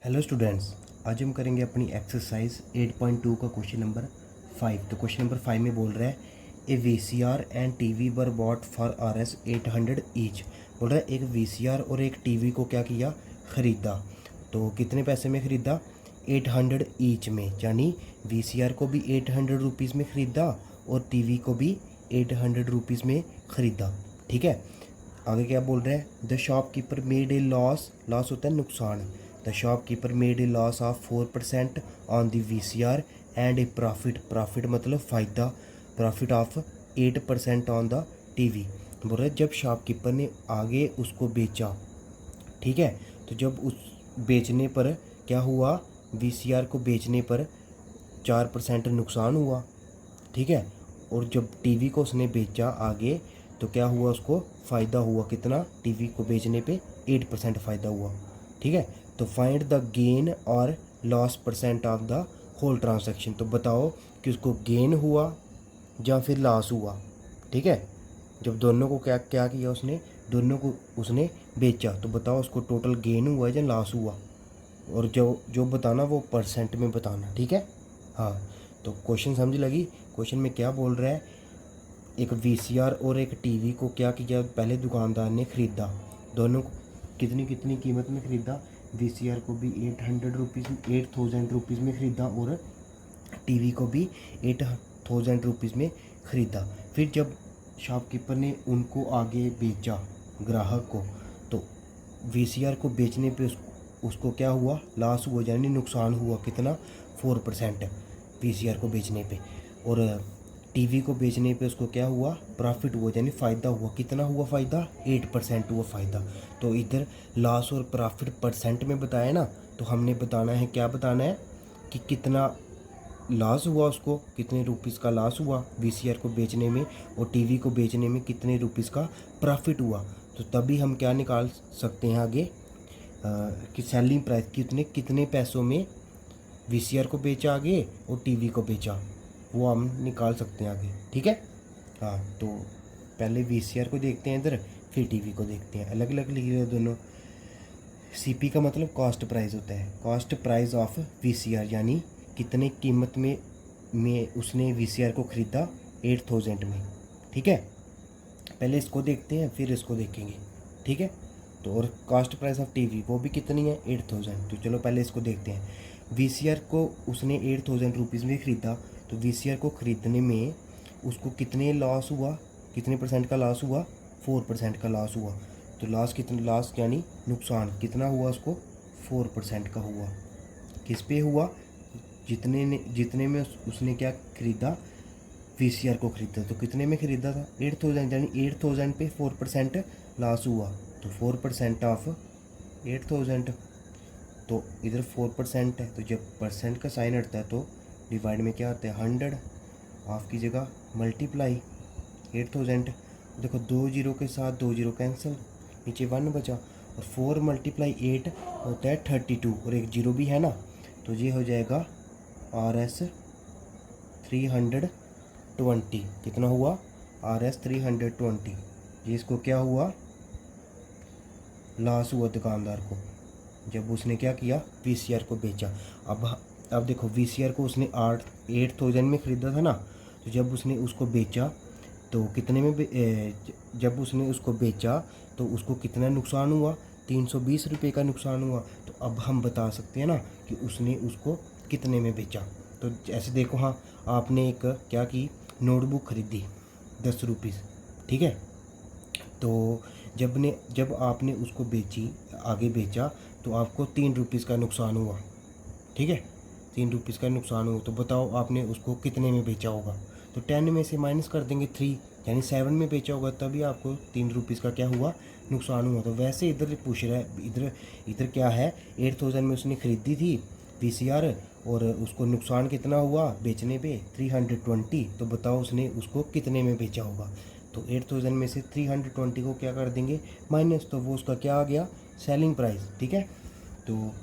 Hello students, आज हम करेंगे अपनी एक्सरसाइज 8.2 का क्वेश्चन नंबर 5। तो क्वेश्चन नंबर 5 में बोल रहा है a VCR and TV were bought for R 800 each. बोल रहा है एक वीसीआर और एक टीवी को क्या किया, ख़रीदा। तो कितने पैसे में ख़रीदा, 800 ईच में, यानी वीसीआर को भी 800 रुपीज़ में ख़रीदा और टीवी को भी 800 रुपीज़ में ख़रीदा। ठीक है, आगे क्या बोल रहा है, the shopkeeper made a loss, loss होता है नुकसान। The shopkeeper made a loss of 4% on the VCR and A profit, profit मतलब फ़ायदा, profit of 8% on the TV. बोल रहे जब शॉपकीपर ने आगे उसको बेचा, ठीक है, तो जब उस बेचने पर क्या हुआ, वीसीआर को बेचने पर 4% नुकसान हुआ। ठीक है, और जब टीवी को उसने बेचा आगे तो क्या हुआ, उसको फ़ायदा हुआ। कितना, टीवी को बेचने पे 8% फ़ायदा हुआ। ठीक है, तो find the gain or loss percent of the whole transaction. तो बताओ कि उसको गेन हुआ या फिर लॉस हुआ। ठीक है, जब दोनों को क्या क्या किया उसने, दोनों को उसने बेचा, तो बताओ उसको टोटल गेन हुआ या लॉस हुआ। और जो जो बताना वो परसेंट में बताना। ठीक है, हाँ, तो क्वेश्चन समझ लगी। क्वेश्चन में क्या बोल रहा है, एक वीसीआर और एक टीवी को क्या किया, पहले दुकानदार ने ख़रीदा। दोनों को कितनी कितनी कीमत में ख़रीदा, वीसीआर को भी 8,000 रुपीज़ में ख़रीदा और टीवी को भी 8,000 रुपीज़ में ख़रीदा। फिर जब शॉपकीपर ने उनको आगे बेचा ग्राहक को, तो वीसीआर को बेचने पे उसको क्या हुआ, लॉस हुआ, यानी नुकसान हुआ। कितना, 4% वीसीआर को बेचने पे। और टीवी को बेचने पे उसको क्या हुआ, प्रॉफिट हुआ, यानी फ़ायदा हुआ। कितना हुआ फ़ायदा, 8% हुआ फ़ायदा। तो इधर लॉस और प्रॉफिट परसेंट में बताया ना, तो हमने बताना है, क्या बताना है कि कितना लॉस हुआ, उसको कितने रुपीज़ का लॉस हुआ वीसीआर को बेचने में, और टीवी को बेचने में कितने रुपीज़ का प्रॉफिट हुआ। तो तभी हम क्या निकाल सकते हैं आगे, कि सेलिंग प्राइस, कितने कितने पैसों में वीसीआर को बेचा आगे और टीवी को बेचा, वो हम निकाल सकते हैं आगे। ठीक है, हाँ, तो पहले वीसीआर को देखते हैं इधर, फिर टीवी को देखते हैं। अलग अलग लिखे हुए दोनों। सीपी का मतलब कॉस्ट प्राइस होता है, कॉस्ट प्राइस ऑफ वीसीआर, यानी कितने कीमत में उसने वीसीआर को ख़रीदा, 8,000 में। ठीक है, पहले इसको देखते हैं फिर इसको देखेंगे। ठीक है, तो और कॉस्ट प्राइस ऑफ टीवी वो भी कितनी है, 8,000। तो चलो पहले इसको देखते हैं। वीसीआर को उसने 8,000 रुपीज़ में ख़रीदा, तो वीसीआर को ख़रीदने में उसको कितने लॉस हुआ, कितने परसेंट का लॉस हुआ, 4% का लॉस हुआ। तो लॉस कितना, लॉस यानी नुकसान कितना हुआ उसको, 4% का हुआ। किस पे हुआ, जितने में उसने क्या ख़रीदा, वीसीआर को ख़रीदा। तो कितने में ख़रीदा था, 8,000, यानी 8,000 पे 4% लॉस हुआ। तो 4% ऑफ 8,000, तो इधर 4% है, तो जब परसेंट का साइन हटता है तो डिवाइड में क्या आता है, 100। ऑफ की जगह मल्टीप्लाई 8,000। देखो 2 जीरो के साथ 2 जीरो कैंसिल, नीचे 1 बचा, और 4 × 8 होता है 32, और एक जीरो भी है ना, तो ये हो जाएगा RS 320। कितना हुआ, RS 320। ये इसको क्या हुआ, लॉस हुआ दुकानदार को, जब उसने क्या किया, वीसीआर को बेचा। अब देखो वीसीआर को उसने 8,000 में ख़रीदा था ना, तो जब उसने उसको बेचा तो कितने में जब उसने उसको बेचा तो उसको कितना नुकसान हुआ, 320 रुपये का नुकसान हुआ। तो अब हम बता सकते हैं ना कि उसने उसको कितने में बेचा। तो ऐसे देखो, हाँ, आपने एक क्या की, नोटबुक ख़रीदी 10 रुपीज़। ठीक है, तो जब आपने उसको बेची, आगे बेचा, तो आपको 3 रुपीज़ का नुकसान हुआ। ठीक है, 3 रुपीज़ का नुकसान हुआ। तो बताओ आपने उसको कितने में बेचा होगा। तो 10 में से माइनस कर देंगे 3, यानी 7 में बेचा होगा, तभी आपको 3 रुपीज़ का क्या हुआ, नुकसान हुआ। तो वैसे इधर पूछ रहा है, इधर क्या है, 8,000 में उसने ख़रीदी थी वीसीआर, और उसको नुकसान कितना हुआ बेचने पे, 320। तो बताओ उसने उसको कितने में बेचा होगा। तो 8,000 में से 320 को क्या कर देंगे, माइनस, तो वो उसका क्या आ गया, सेलिंग प्राइस। ठीक है, तो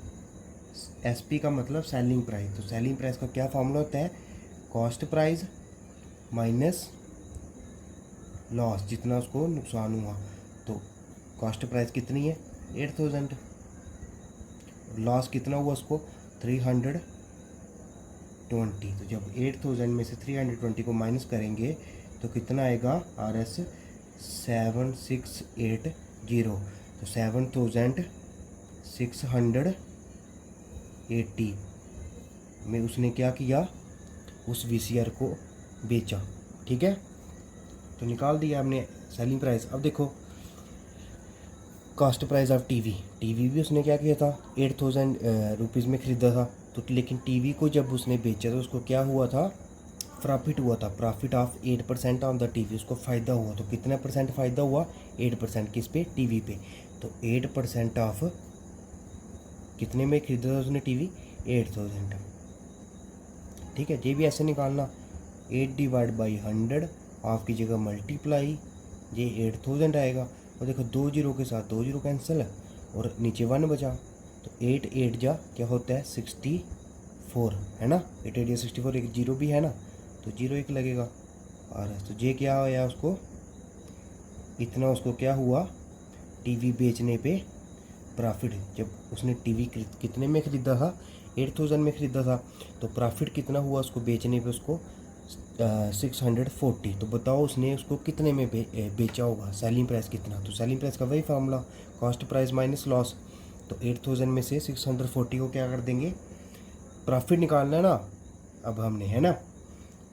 एसपी का मतलब सेलिंग प्राइस। तो सेलिंग प्राइस का क्या फार्मूला होता है, कॉस्ट प्राइस माइनस लॉस, जितना उसको नुकसान हुआ। तो कॉस्ट प्राइस कितनी है, 8,000, लॉस कितना हुआ उसको 320। तो जब 8000 में से 320 को माइनस करेंगे तो कितना आएगा RS 7680। तो 7680 में उसने क्या किया, उस VCR को बेचा। ठीक है, तो निकाल दिया हमने सेलिंग प्राइस। अब देखो कॉस्ट प्राइस ऑफ टीवी भी उसने क्या किया था 8000 रुपीज़ में ख़रीदा था। तो लेकिन टीवी को जब उसने बेचा तो उसको क्या हुआ था, प्रॉफिट हुआ था। Profit of 8% on the TV, उसको फ़ायदा हुआ। तो कितना परसेंट फ़ायदा हुआ, 8%। किस पे, टीवी पे। तो 8% ऑफ कितने में ख़रीदा था उसने टीवी, 8000। ठीक है, ये भी ऐसे निकालना, 8 डिवाइड बाई 100, ऑफ की जगह मल्टीप्लाई, ये 8000 आएगा। और देखो 2 जीरो के साथ 2 जीरो कैंसिल है और नीचे 1 बचा। तो 8 8 जा क्या होता है 64, है ना। 8 8 जा 64, एक जीरो भी है ना, तो जीरो एक लगेगा। और तो ये क्या आया उसको, इतना उसको क्या हुआ टीवी बेचने पे प्रॉफिट। जब उसने टीवी कितने में ख़रीदा था, 8000 में ख़रीदा था। तो प्रॉफिट कितना हुआ उसको बेचने पे, उसको 640। तो बताओ उसने उसको कितने में बेचा होगा, सेलिंग प्राइस कितना। तो सेलिंग प्राइस का वही formula, cost price minus loss. तो 8000 में से 640 को क्या कर देंगे, प्रॉफिट निकालना है ना अब हमने, है ना।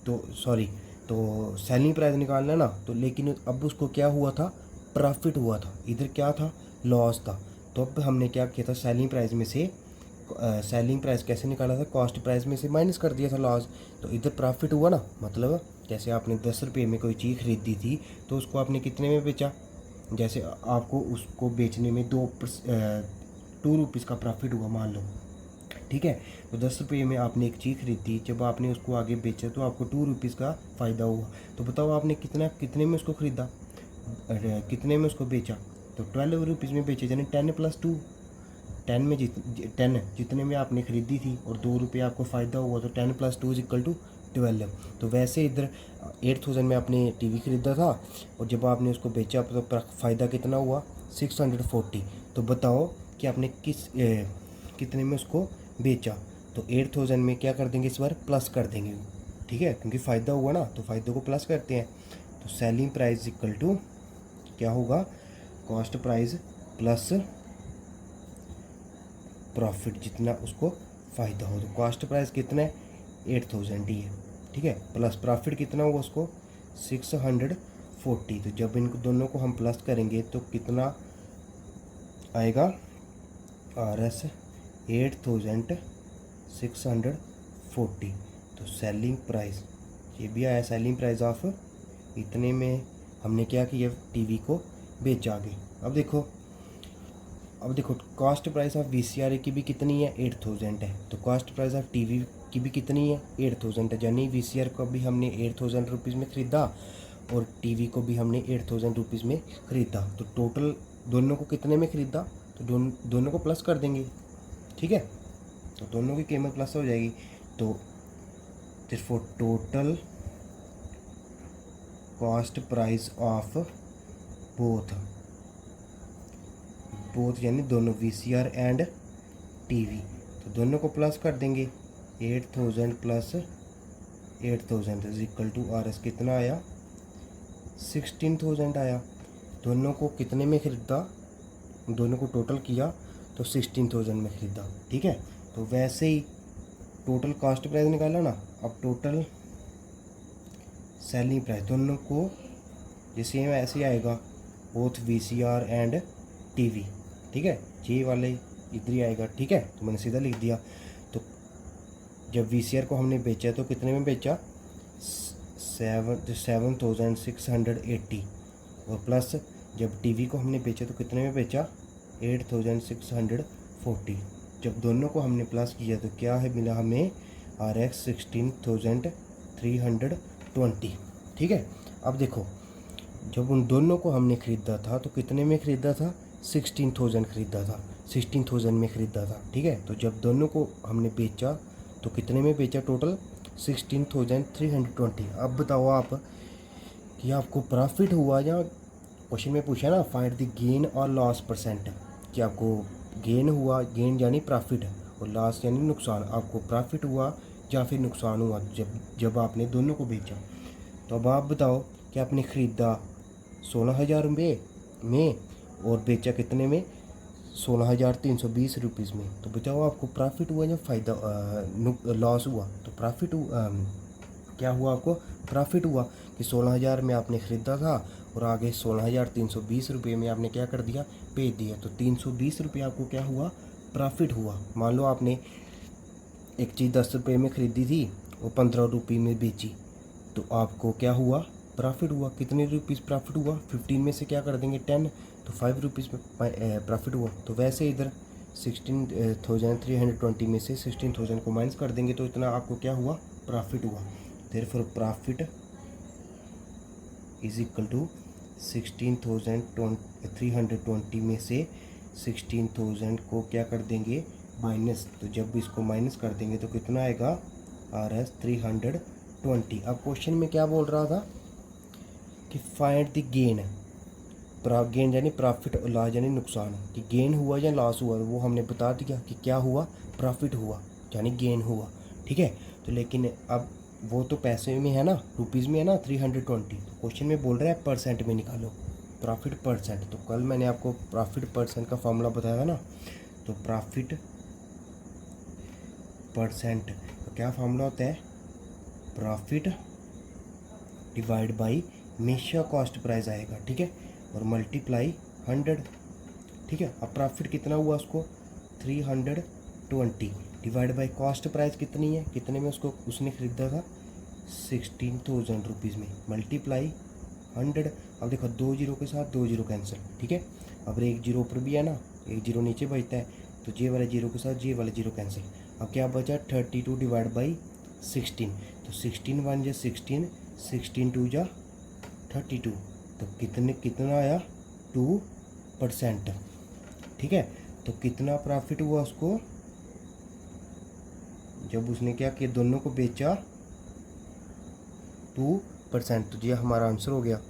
तो सॉरी, तो सेलिंग प्राइस निकालना है ना। तो लेकिन अब उसको क्या हुआ था, प्रॉफिट हुआ था, इधर क्या था, लॉस था। तो अब हमने क्या किया था, सेलिंग प्राइस में से सेलिंग प्राइस कैसे निकाला था, कॉस्ट प्राइस में से माइनस कर दिया था लॉस। तो इधर प्रॉफिट हुआ ना। मतलब जैसे आपने 10 रुपये में कोई चीज़ खरीदी थी तो उसको आपने कितने में बेचा, जैसे आपको उसको बेचने में 2 रुपीज़ का प्रॉफिट हुआ मान लो। ठीक है, तो 10 रुपये में आपने एक चीज़ खरीदी, जब आपने उसको आगे बेचा तो आपको 2 रुपीज़ का फ़ायदा हुआ। तो बताओ आपने कितने में उसको ख़रीदा, कितने में उसको बेचा। तो 12 रुपीज़ में बेचे, यानी 10 + 2, 10 में 10 जितने में आपने ख़रीदी थी और 2 रुपये आपको फ़ायदा हुआ। तो 10 + 2 = 12। तो वैसे इधर 8000 में आपने टीवी ख़रीदा था और जब आपने उसको बेचा तो फ़ायदा कितना हुआ, 640। तो बताओ कि आपने कितने में उसको बेचा। तो 8000 में क्या कर देंगे, इस बार प्लस कर देंगे। ठीक है, क्योंकि फ़ायदा हुआ ना, तो फ़ायदे को प्लस करते हैं। तो सेलिंग प्राइस = क्या होगा, कॉस्ट प्राइस प्लस प्रॉफिट, जितना उसको फ़ायदा हो। तो कॉस्ट प्राइस कितना है, 8000 ही है। ठीक है, प्लस प्रॉफिट कितना हुआ उसको, 640। तो जब इन दोनों को हम प्लस करेंगे तो कितना आएगा, RS 8640। तो सेलिंग प्राइस, ये भी आया सेलिंग प्राइस ऑफ, इतने में हमने क्या किया, टीवी को बेचा आगे। अब देखो कॉस्ट प्राइस ऑफ VCR की भी कितनी है, 8000 है। तो कॉस्ट प्राइस ऑफ टीवी की भी कितनी है, 8000 है। यानी VCR को भी हमने 8000 रुपीज़ में ख़रीदा और टीवी को भी हमने 8000 रुपीज़ में ख़रीदा। तो टोटल दोनों को कितने में ख़रीदा, तो दोनों को प्लस कर देंगे। ठीक है, तो दोनों की कीमत प्लस हो जाएगी। तो therefore total cost price of both यानी दोनों VCR एंड टीवी, तो दोनों को प्लस कर देंगे। 8000 + 8000 = RS कितना आया, 16000 आया। दोनों को कितने में ख़रीदा, दोनों को टोटल किया तो 16000 में ख़रीदा। ठीक है, तो वैसे ही टोटल कॉस्ट प्राइस निकाला ना। अब टोटल सेलिंग प्राइस दोनों को ये सेम ऐसे आएगा, बोथ VCR एंड टीवी। ठीक है, ये वाले इधर ही आएगा। ठीक है, तो मैंने सीधा लिख दिया। तो जब VCR को हमने बेचा तो कितने में बेचा, 7680। और प्लस जब टीवी को हमने बेचा तो कितने में बेचा, 8640। जब दोनों को हमने प्लस किया तो क्या है मिला हमें, RX 16320। ठीक है, अब देखो जब उन दोनों को हमने ख़रीदा था तो कितने में ख़रीदा था, 16000 ख़रीदा था, 16000 में ख़रीदा था। ठीक है, तो जब दोनों को हमने बेचा तो कितने में बेचा, टोटल 16320। अब बताओ आप कि आपको प्रॉफिट हुआ, या क्वेश्चन में पूछा ना find the gain or loss percent, कि आपको गेन हुआ, गेन यानी प्रॉफिट, और लॉस यानी नुकसान। आपको प्रॉफिट हुआ या फिर नुकसान हुआ जब आपने दोनों को बेचा। तो अब आप बताओ कि आपने ख़रीदा 16,000 रुपये में और बेचा कितने में, 16,320 रुपीज़ में। तो बताओ आपको प्रॉफिट हुआ या फ़ायदा लॉस हुआ। तो प्रॉफिट क्या हुआ, आपको प्रॉफिट हुआ कि 16,000 में आपने ख़रीदा था और आगे 16,320 रुपये में आपने क्या कर दिया, बेच दिया। तो 320 रुपये आपको क्या हुआ, प्रॉफिट हुआ। मान लो आपने एक चीज़ 10 रुपये में ख़रीदी थी और 15 रुपये में बेची, तो आपको क्या हुआ, प्रॉफिट हुआ। कितने रुपीज़ प्रॉफिट हुआ, 15 में से क्या कर देंगे 10, तो 5 रुपीज़ में प्रॉफिट हुआ। तो वैसे इधर 16,320 में से 16,000 को माइनस कर देंगे, तो इतना आपको क्या हुआ, प्रॉफिट हुआ। Therefore profit is equal to 16,320 में से 16,000 को क्या कर देंगे, माइनस। तो जब इसको माइनस कर देंगे तो कितना आएगा, RS 320। अब क्वेश्चन में क्या बोल रहा था कि फाइंड द गेन, गेन यानी प्रॉफिट और लॉस यानी नुकसान, कि गेन हुआ या लॉस हुआ। वो हमने बता दिया कि क्या हुआ, प्रॉफिट हुआ यानी गेन हुआ, ठीक है। तो लेकिन अब वो तो पैसे में है ना, रुपीज़ में है ना 320। तो क्वेश्चन में बोल रहा है परसेंट में निकालो प्रॉफिट परसेंट। तो कल मैंने आपको प्रॉफिट परसेंट का फॉर्मूला बताया था ना, तो प्रॉफिट परसेंट का क्या फार्मूला होता है, प्रॉफिट डिवाइड बाई हमेशा कॉस्ट प्राइस आएगा, ठीक है, और मल्टीप्लाई 100, ठीक है। अब प्रॉफिट कितना हुआ उसको, 320 डिवाइड बाई कॉस्ट प्राइस कितनी है, कितने में उसको उसने ख़रीदा था, 16,000 रुपीज़ में, मल्टीप्लाई 100। अब देखो 2 जीरो के साथ 2 जीरो कैंसिल, ठीक है। अब एक जीरो ऊपर भी है ना, एक जीरो नीचे बचता है, तो जे वाले जीरो के साथ जे वाले जीरो कैंसिल। अब क्या बचा, 32 डिवाइड बाई 16। तो 16 1 जा 16, 16 2 जा 32। तो कितना आया, 2%, ठीक है। तो कितना प्रॉफिट हुआ उसको, जब उसने क्या किया, दोनों को बेचा 2%। तो ये हमारा आंसर हो गया।